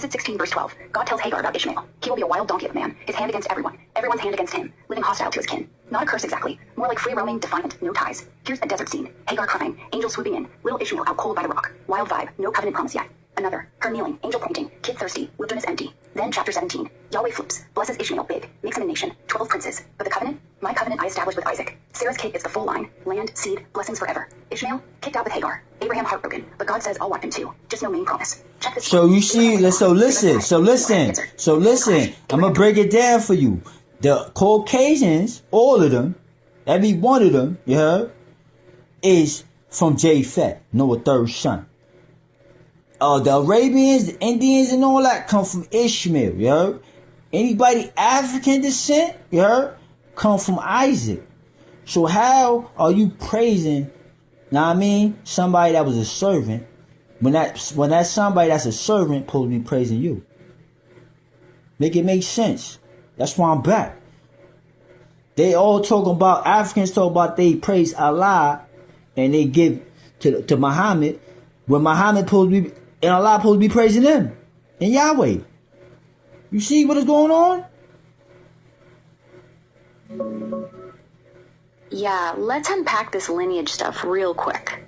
Genesis 16 verse 12. God tells Hagar about Ishmael. He will be a wild donkey of a man, his hand against everyone, everyone's hand against him, living hostile to his kin. Not a curse exactly, more like free roaming, defiant, no ties. Here's a desert scene. Hagar crying, angel swooping in, little Ishmael out cold by the rock. Wild vibe, no covenant promise yet. Another, her kneeling, angel pointing, kid thirsty, wilderness empty. Then chapter 17, Yahweh flips, blesses Ishmael big, makes him a nation, 12 princes. But the covenant? My covenant I established with Isaac. Sarah's kid is the full line, land, seed, blessings forever. Ishmael, kicked out with Hagar. Abraham heartbroken, but God says I'll wipe him too. Just no main promise. Check this. So you see, so listen. I'm gonna break it down for you. The Caucasians, all of them, every one of them, you heard, is from Japheth, Noah's third son. The Arabians, the Indians, and all that come from Ishmael, you heard? Anybody African descent, you heard, come from Isaac. So how are you praising, know what I mean, somebody that was a servant, when that somebody that's a servant supposed to be praising you? Make it make sense. That's why I'm back. They all talking about, Africans talk about they praise Allah and they give to Muhammad, when Muhammad supposed to be, and Allah supposed to be praising them and Yahweh. You see what is going on? Yeah, let's unpack this lineage stuff real quick.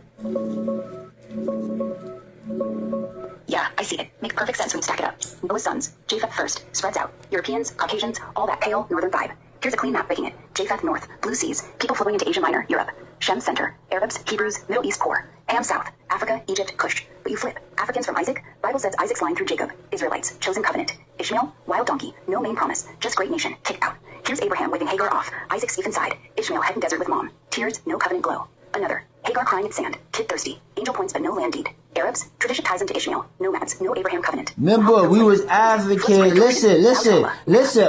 Yeah, I see it. Makes perfect sense when you stack it up. Noah's sons, Japheth first, spreads out. Europeans, Caucasians, all that pale northern vibe. Here's a clean map making it. Japheth north, blue seas, people flowing into Asia Minor, Europe. Shem center, Arabs, Hebrews, Middle East core. Ham south, Africa, Egypt, Cush. But you flip. Africans from Isaac, Bible says Isaac's line through Jacob. Israelites, chosen covenant. Ishmael, wild donkey, no main promise, just great nation, kicked out. Here's Abraham waving Hagar off, Isaac safe inside. Ishmael head in desert with mom. Tears, no covenant glow. Another, Hagar crying in sand, kid thirsty. Angel points but no land deed. Arabs, tradition ties them to Ishmael. Nomads, no Abraham covenant. Remember, we was advocating. Listen.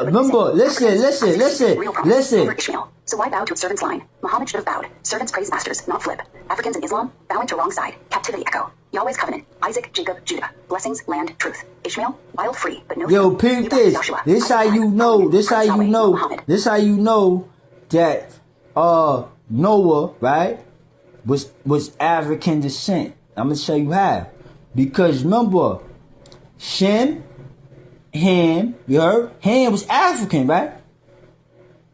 Remember, listen. Ishmael. So why bow to a servant's line? Muhammad should have bowed. Servants praise masters, not flip. Africans in Islam, bowing to wrong side. Captivity echo. Yahweh's covenant. Isaac, Jacob, Judah. Blessings, land, truth. Ishmael, wild free, but no. Yo, peep this. This how you know that Noah, right, was African descent. I'm gonna show you how. Because remember, Shem, Ham, you heard? Ham was African, right?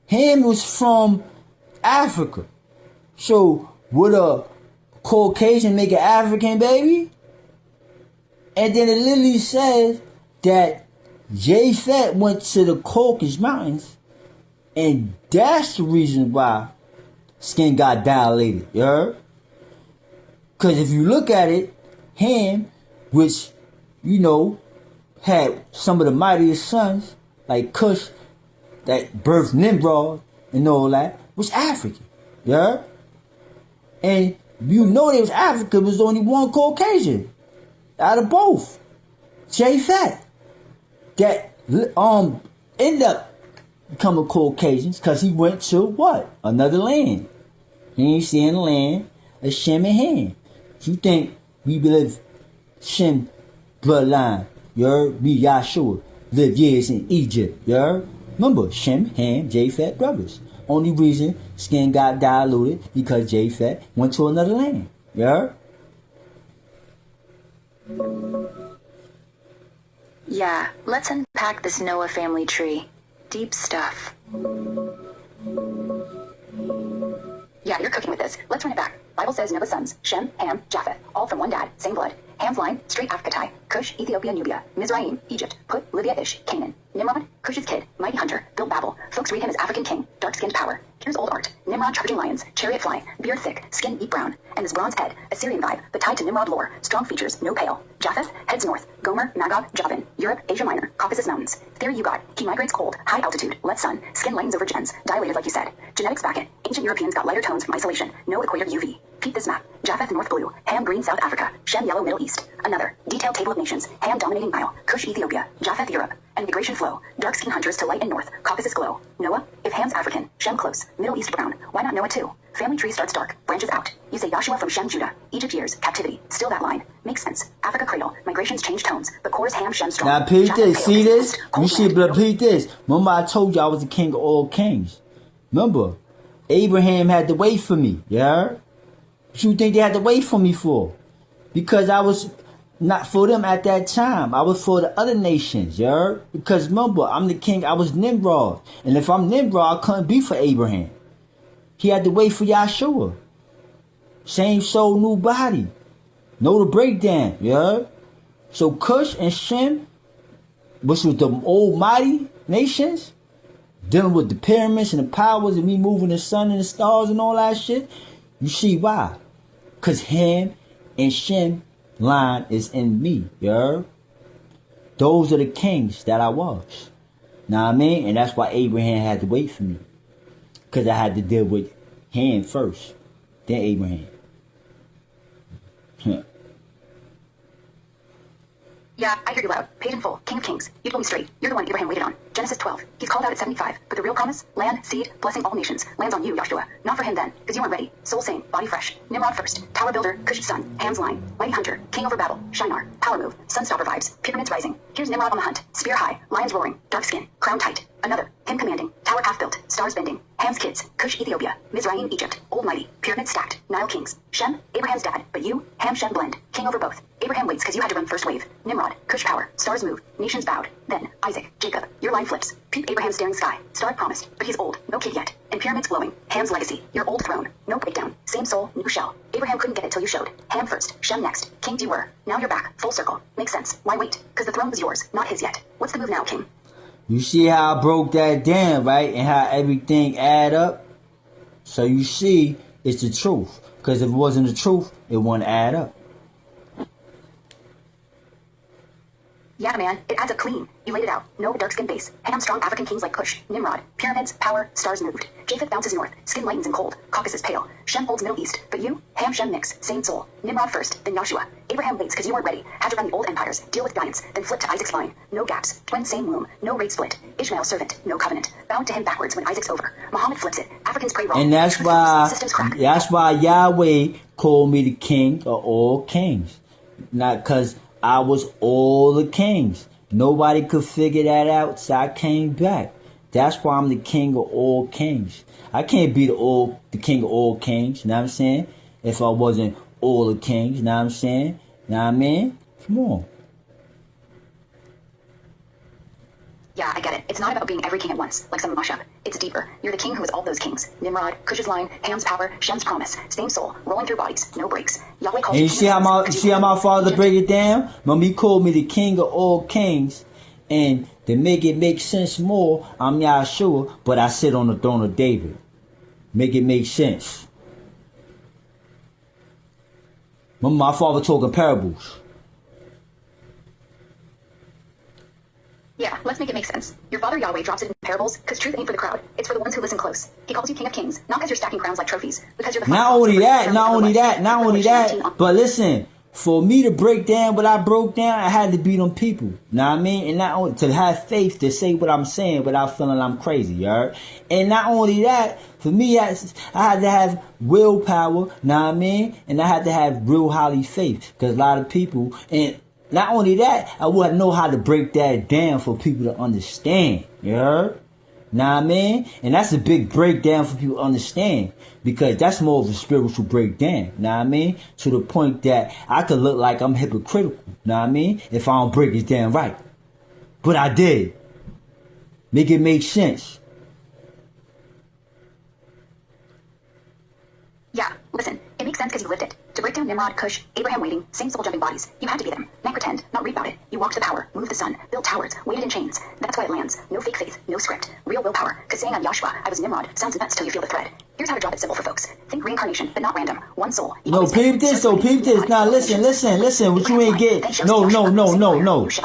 Ham was from Africa. So would a Caucasian make an African baby? And then it literally says that Japheth went to the Caucasus Mountains, and that's the reason why skin got dilated, you heard? Because if you look at it, Ham, which, you know, had some of the mightiest sons, like Cush, that birthed Nimrod and all that, was African. Yeah? And you know they was African, was only one Caucasian out of both. Japheth. That ended up becoming Caucasians because he went to what? Another land. He ain't seeing the land of Shem and Ham. You think we live Shem bloodline? You heard? Me, Yahshua, lived years in Egypt. You heard? Remember, Shem, Ham, Japheth brothers. Only reason skin got diluted because Japheth went to another land. You heard? Yeah, let's unpack this Noah family tree. Deep stuff. Yeah, you're cooking with this. Let's run it back. Bible says Noah's sons, Shem, Ham, Japheth, all from one dad, same blood. Ham's line, straight Africa tie. Cush, Ethiopia, Nubia. Mizraim, Egypt. Put, Libya, Ish, Canaan. Nimrod, Cush's kid, mighty hunter, built Babel. Folks read him as African king, dark-skinned power. Here's old art. Nimrod charging lions, chariot flying, beard thick, skin deep brown. And his bronze head, Assyrian vibe, but tied to Nimrod lore. Strong features, no pale. Japheth, heads north. Gomer, Magog, Javan. Europe, Asia Minor, Caucasus Mountains. Theory you got. He migrates cold, high altitude, lets sun, skin lightens over gens, dilated like you said. Genetics back it. Ancient Europeans got lighter tones from isolation. No equator UV. Peep this map. Japheth north blue, Ham green South Africa, Shem yellow Middle East. Another, detailed table of nations, Ham dominating Nile, Cush Ethiopia, Japheth Europe. And migration flow, dark skin hunters to light and north, Caucasus glow. Noah, if Ham's African, Shem close, Middle East brown, why not Noah too? Family tree starts dark, branches out. You say Joshua from Shem Judah, Egypt years, captivity, still that line. Makes sense. Africa cradle, migrations change tones, but core's Ham Shem strong. Now peep this, see this? You see, but peep this. Remember I told you I was the king of all kings. Remember, Abraham had to wait for me, yeah? What you think they had to wait for me for? Because I was not for them at that time. I was for the other nations, you heard? Because remember, I'm the king. I was Nimrod. And if I'm Nimrod, I couldn't be for Abraham. He had to wait for Yahshua. Same soul, new body. Know the breakdown, you heard? So Cush and Shem, which was the old mighty nations, dealing with the pyramids and the powers and me moving the sun and the stars and all that shit. You see why? Because Ham and Shem line is in me, you heard? Those are the kings that I was. Know what I mean? And that's why Abraham had to wait for me. Because I had to deal with Ham first, then Abraham. Yeah, I hear you loud. Paid in full. King of kings. You told me straight. You're the one Abraham waited on. Genesis 12. He's called out at 75. But the real promise? Land, seed, blessing all nations. Lands on you, Yahshua. Not for him then, because you weren't ready. Soul same, body fresh. Nimrod first. Tower builder, Cush's son. Ham's line. Mighty hunter. King over battle. Shinar. Power move. Sunstopper vibes. Pyramids rising. Here's Nimrod on the hunt. Spear high. Lions roaring. Dark skin. Crown tight. Another. Him commanding. Tower half built. Stars bending. Ham's kids. Cush, Ethiopia. Mizraim, Egypt. Old mighty. Pyramid stacked. Nile kings. Shem, Abraham's dad. But you, Ham, Shem blend. King over both. Abraham waits because you had to run first wave. Nimrod. Cush power. Stars move. Nations bowed. Then, Isaac. Jacob. Your line flips. Peep Abraham staring sky. Star promised. But he's old. No kid yet. And pyramids glowing. Ham's legacy. Your old throne. No breakdown. Same soul. New shell. Abraham couldn't get it till you showed. Ham first. Shem next. Kings you were. Now you're back. Full circle. Makes sense. Why wait? Because the throne was yours. Not his yet. What's the move now, king? You see how I broke that down, right? And how everything add up? So you see, it's the truth. Because if it wasn't the truth, it wouldn't add up. Yeah, man, it adds up clean. You laid it out. No dark skin base. Ham strong African kings like Cush, Nimrod, pyramids, power, stars moved. Japheth bounces north, skin lightens in cold, Caucasus pale. Shem holds Middle East, but you, Ham, Shem mix, same soul. Nimrod first, then Joshua. Abraham waits because you weren't ready. Had to run the old empires, deal with giants, then flip to Isaac's line. No gaps, twin same womb, no rate split. Ishmael servant, no covenant. Bound to him backwards when Isaac's over. Muhammad flips it. Africans pray wrong. And that's why Yahweh called me the king of all kings. Not because I was all the kings. Nobody could figure that out, so I came back. That's why I'm the king of all kings. I can't be the king of all kings, you know what I'm saying? If I wasn't all the kings, you know what I'm saying? You know what I mean? Come on. Yeah, I get it. It's not about being every king at once, like some mashup. It's deeper. You're the king who is all those kings. Nimrod, Cush's line, Ham's power, Shem's promise. Same soul, rolling through bodies, no breaks. Yahweh calls and you see how my father break it down? When he called me the king of all kings, and to make it make sense more, I'm Yahshua, but I sit on the throne of David. Make it make sense. Remember my father talking parables. Yeah, let's make it make sense. Your father Yahweh drops it in parables because truth ain't for the crowd. It's for the ones who listen close. He calls you king of kings, not because you're stacking crowns like trophies, because you're the not only that, but listen, for me to break down what I broke down, I had to be them people. Know what I mean? And not only to have faith to say what I'm saying without feeling I'm crazy, you heard? And not only that, for me, I had to have willpower, know what I mean? And I had to have real highly faith, because a lot of people, and not only that, I wouldn't know how to break that down for people to understand. You heard? Know what I mean? And that's a big breakdown for people to understand. Because that's more of a spiritual breakdown. Know what I mean? To the point that I could look like I'm hypocritical. Know what I mean? If I don't break it down right. But I did. Make it make sense. Yeah, listen, it makes sense because you lived it. To break down Nimrod, Cush, Abraham waiting, same soul jumping bodies. You had to be them. Not pretend, not read about it. You walked the power, moved the sun, built towers, waited in chains. That's why it lands. No fake faith, no script. Real willpower. Because saying I'm Yahshua, I was Nimrod, sounds nuts till you feel the thread. Here's how to drop it simple for folks. Think reincarnation, but not random. One soul. No, peep this. Now listen. What you ain't getting. No.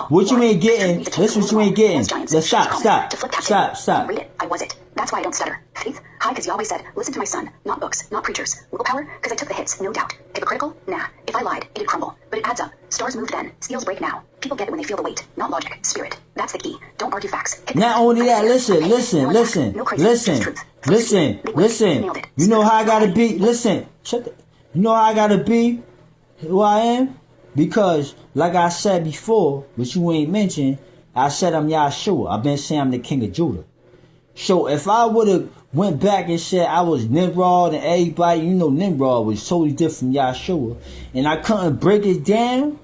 What you ain't getting. Listen, what you ain't getting. Let's stop. Read it. I was it. That's why I don't stutter. Faith? High because Yahweh said, listen to my son, not books, not preachers. Willpower? Because I took the hits, no doubt. Hypocritical? Nah. If I lied, it'd crumble. But it adds up. Stars move then. Seals break now. People get it when they feel the weight, not logic. Spirit. That's the key. Don't argue facts. Not only that, listen. You know how I gotta be? Listen. You know how I gotta be who I am? Because, like I said before, which you ain't mentioned, I said I'm Yahshua. I've been saying I'm the king of Judah. So if I would have went back and said I was Nimrod and everybody, you know Nimrod was totally different from Yahshua, and I couldn't break it down,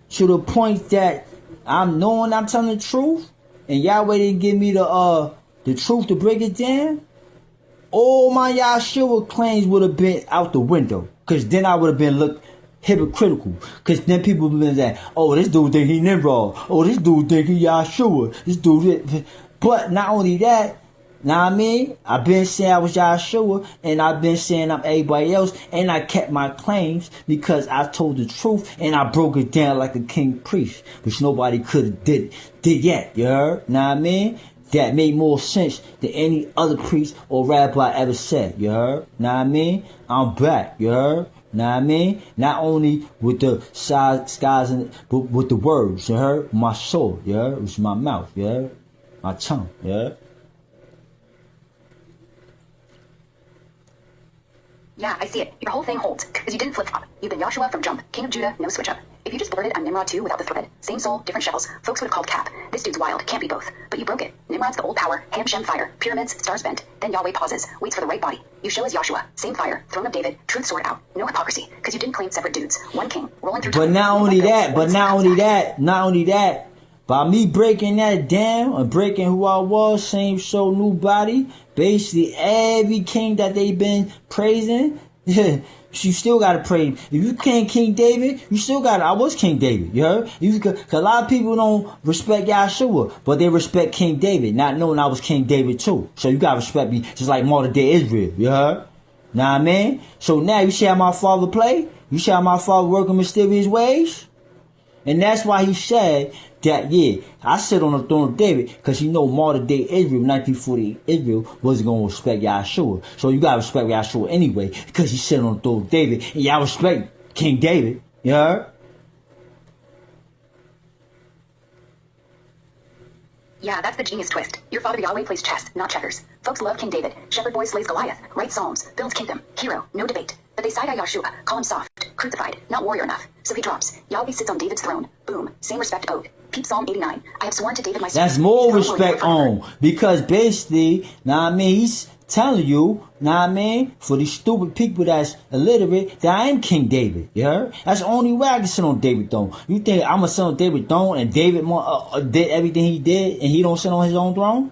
to the point that I'm knowing I'm telling the truth, and Yahweh didn't give me the truth to break it down, all my Yahshua claims would have been out the window. Cause then I would have been looked hypocritical. Cause then people would have been like, oh, this dude think he Nimrod. Oh, this dude think he Yahshua. This dude. But not only that, know what I mean? I've been saying I was Yahshua, and I've been saying I'm everybody else, and I kept my claims because I told the truth, and I broke it down like a king priest, which nobody could have did yet, you heard? Know what I mean? That made more sense than any other priest or rabbi ever said, you heard? Know what I mean? I'm back, you heard? Know what I mean? Not only with the skies, but with the words, you heard? My soul, you heard? It was my mouth, you heard? My tongue, you heard? Yeah, I see it. Your whole thing holds, because you didn't flip-flop. You've been Joshua from jump, king of Judah, no switch-up. If you just blurted I'm Nimrod too without the thread, same soul, different shells, folks would have called cap. This dude's wild, can't be both. But you broke it. Nimrod's the old power, Ham Shem fire, pyramids, stars bent. Then Yahweh pauses, waits for the right body. You show as Joshua, same fire, throne of David, truth sword out. No hypocrisy, because you didn't claim separate dudes. One king, rolling through time. But not only that, by me breaking that down and breaking who I was, same soul, new body, basically every king that they've been praising, you still gotta pray. If you can't King David, you still gotta. I was King David, you heard? Cause a lot of people don't respect Yahshua, but they respect King David, not knowing I was King David too. So you gotta respect me, just like modern day Israel, you heard? Know what I mean? So now you see how my father play? You see how my father work in mysterious ways? And that's why he said that, yeah, I sit on the throne of David, because he know modern day Israel, 1940 Israel, wasn't going to respect Yahshua. So you got to respect Yahshua anyway, because he sit on the throne of David, and y'all respect King David. You heard? Yeah, that's the genius twist. Your father Yahweh plays chess, not checkers. Folks love King David. Shepherd boy slays Goliath, writes psalms, builds kingdom, hero, no debate. But they side-eye Yahshua, call him soft, crucified, not warrior enough. So he drops. Yahweh sits on David's throne. Boom. Same respect owed. Peep Psalm 89. I have sworn to David my son. That's more respect on. Because basically, now I mean, he's telling you, now I mean, for these stupid people that's illiterate, that I am King David. You heard? That's the only way I can sit on David's throne. You think I'm a son of David's throne and David did everything he did and he don't sit on his own throne?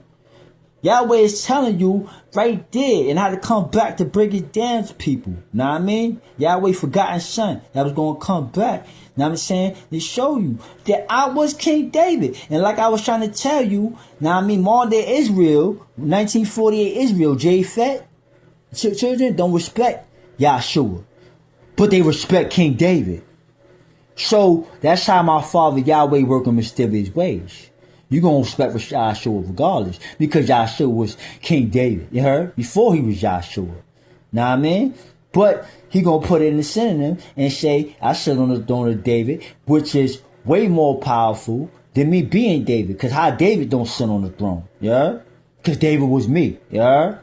Yahweh is telling you right there and how to come back to break it down to people. Know what I mean? Yahweh forgotten son that was going to come back. Know what I'm saying? To show you that I was King David. And like I was trying to tell you, now I mean, modern day Israel, 1948 Israel, J-Fed, children don't respect Yahshua, but they respect King David. So that's how my father Yahweh work in mysterious ways. You're going to respect Yahshua regardless, because Yahshua was King David, you heard? Before he was Yahshua. Know what I mean? But he going to put it in the synonym and say, I sit on the throne of David, which is way more powerful than me being David. Because how David don't sit on the throne, you heard? Because David was me, you heard?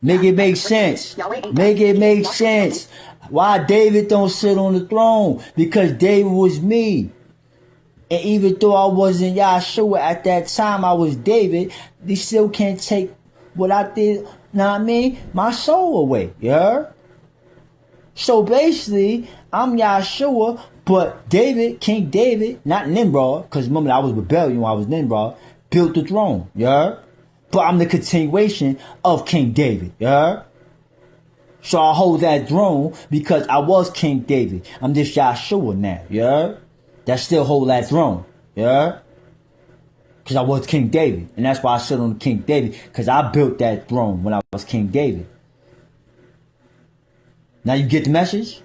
Make it make sense. Make it make sense. Why David don't sit on the throne? Because David was me. And even though I wasn't Yahshua at that time, I was David, they still can't take what I did, know what I mean? My soul away, you heard? So basically, I'm Yahshua, but David, King David, not Nimrod, because remember I was rebellion when I was Nimrod, built the throne, you heard? But I'm the continuation of King David, you heard? So I hold that throne because I was King David. I'm just Yahshua now, you heard? That still hold that throne, you heard? Because I was King David. And that's why I sit on King David, because I built that throne when I was King David. Now you get the message?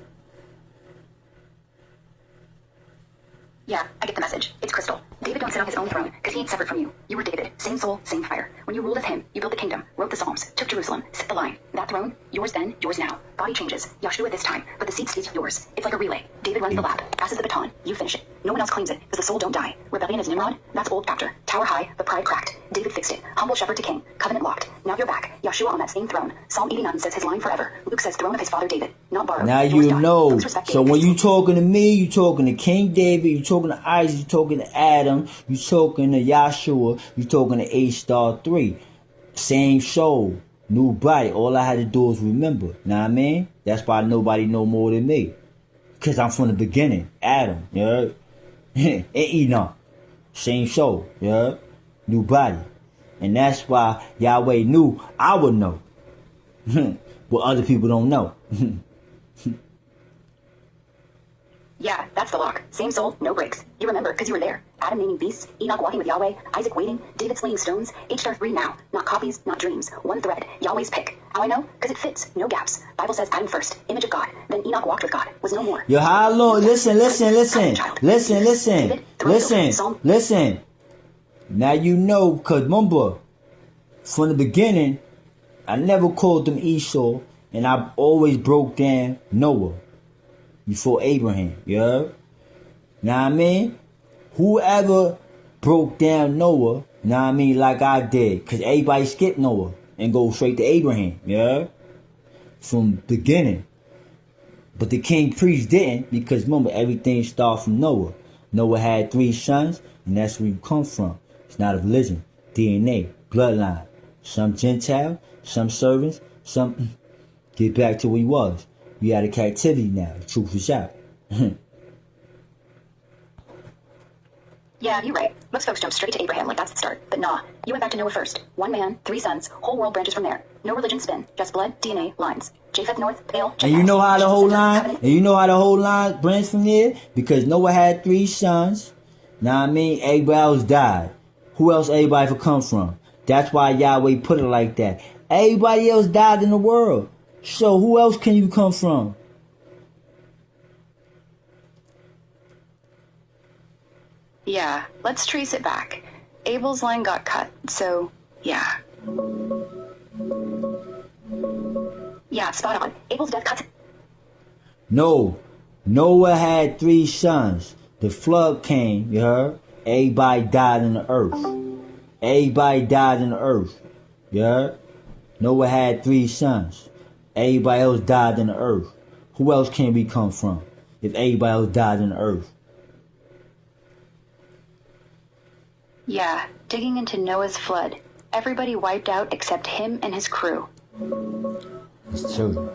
Yeah, I get the message. It's crystal. David don't sit on his own throne, because he ain't separate from you. You were David, same soul, same fire. When you ruled with him, you built the kingdom, wrote the Psalms, took Jerusalem, set the line. That throne, yours then, yours now. Body changes, Yahshua this time, but the seat stays yours. It's like a relay. David runs the lap, passes the baton, you finish it. No one else claims it, because the soul don't die. Rebellion is Nimrod, that's old chapter. Tower high, but pride cracked. David fixed it. Humble shepherd to king, covenant locked. Now you're back, Yahshua on that same throne. Psalm 89 says his line forever. Luke says throne of his father David, not borrowed. Now you know. So when you talking to me, you talking to King David, you talking to Isaac, you talking to Adam, you talking to Yahshua, you talking to ASTARR3. Same soul, new body. All I had to do is remember. Know what I mean? That's why nobody know more than me. Because I'm from the beginning. Adam, you heard? And Enoch. Same soul, you heard? New body. And that's why Yahweh knew I would know. What other people don't know. Yeah, that's the lock. Same soul, no breaks. You remember, because you were there. Adam naming beasts, Enoch walking with Yahweh, Isaac waiting, David slaying stones, ASTARR3 now. Not copies, not dreams. One thread. Yahweh's pick. How I know? Because it fits. No gaps. Bible says Adam first, image of God. Then Enoch walked with God. Was no more. Yo, how long? Listen. Listen. Now you know, because remember, from the beginning, I never called them Esau, and I always broke down Noah before Abraham, you heard? Know what I mean? Whoever broke down Noah, know what I mean, like I did, because everybody skipped Noah and go straight to Abraham, you heard? From beginning. But the king priest didn't, because remember, everything started from Noah. Noah had 3 sons, and that's where you come from. It's not a religion, DNA, bloodline. Some Gentile, some servants, some get back to where he was. We out of captivity now. The truth is out. Yeah, you're right. Most folks jump straight to Abraham like that's the start. But nah, you went back to Noah first. 1 man, 3 sons, whole world branches from there. No religion spin, just blood, DNA, lines. Japheth north, pale, and you know how the whole line, branched from there? Because Noah had 3 sons. Now I mean, everybody else died. Who else everybody could come from? That's why Yahweh put it like that. Everybody else died in the world. So who else can you come from? Yeah, let's trace it back. Abel's line got cut, so yeah. Yeah, spot on. Abel's death cuts. No. Noah had 3 sons. The flood came, you heard? Everybody died in the earth. Everybody died in the earth. You heard? Noah had 3 sons. Everybody else died in the earth. Who else can we come from if everybody else died in the earth? Yeah, digging into Noah's flood. Everybody wiped out except him and his crew. His children.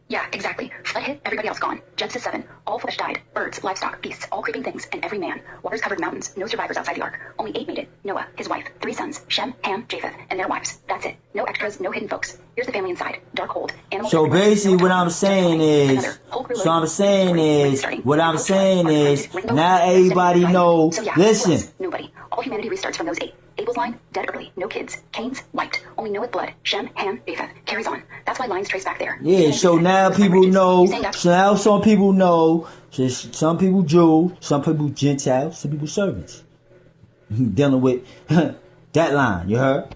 Yeah, exactly. Flood hit, everybody else gone. Genesis 7. All flesh died. Birds, livestock, beasts, all creeping things, and every man. Waters covered mountains. No survivors outside the ark. Only 8 made it. Noah, his wife, 3 sons, Shem, Ham, Japheth, and their wives. That's it. No extras, no hidden folks. Here's the family inside. Dark hold. Animals. So basically what I'm saying is, now everybody know, So yeah, listen. Nobody. All humanity restarts from those 8. Abel's line, dead early. No kids. Cain's, wiped. Only Noah's blood. Shem, Ham, Japheth. Carries on. That's why lines trace back there. Yeah, so now people know. So now some people know. Some people Jews, some people Gentiles, some people servants. Dealing with that line, you heard?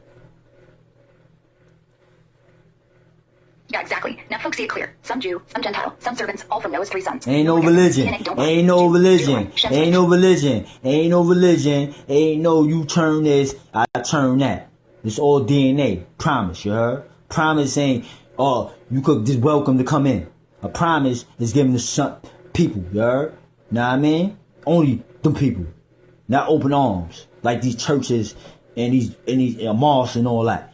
Yeah, exactly. Now folks see it clear. Some Jew, some Gentile, some servants, all from Noah's 3 sons. Ain't no religion. Ain't no you turn this, I turn that. It's all DNA. Promise, you heard? Promise ain't, you could just welcome to come in. A promise is given to some people, you heard? Know what I mean? Only them people. Not open arms. Like these churches and these mosques and all that.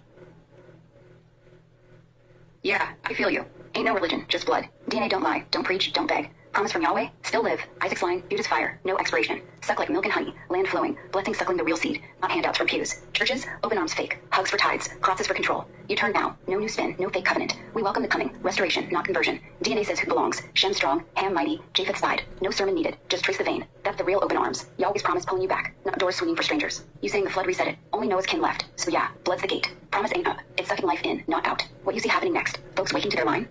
Yeah, I feel you. Ain't no religion, just blood. DNA don't lie, don't preach, don't beg. Promise from Yahweh, still live. Isaac's line, viewed as fire, no expiration. Suck like milk and honey, land flowing, blessing suckling the real seed, not handouts from pews. Churches, open arms fake, hugs for tithes, crosses for control. You turn now, no new spin, no fake covenant. We welcome the coming, restoration, not conversion. DNA says who belongs, Shem strong, Ham mighty, Japheth side. No sermon needed, just trace the vein. That's the real open arms. Yahweh's promise pulling you back, not doors swinging for strangers. You saying the flood reset it, only Noah's kin left. So yeah, blood's the gate. Promise ain't up, it's sucking life in, not out. What you see happening next, folks waking to their line,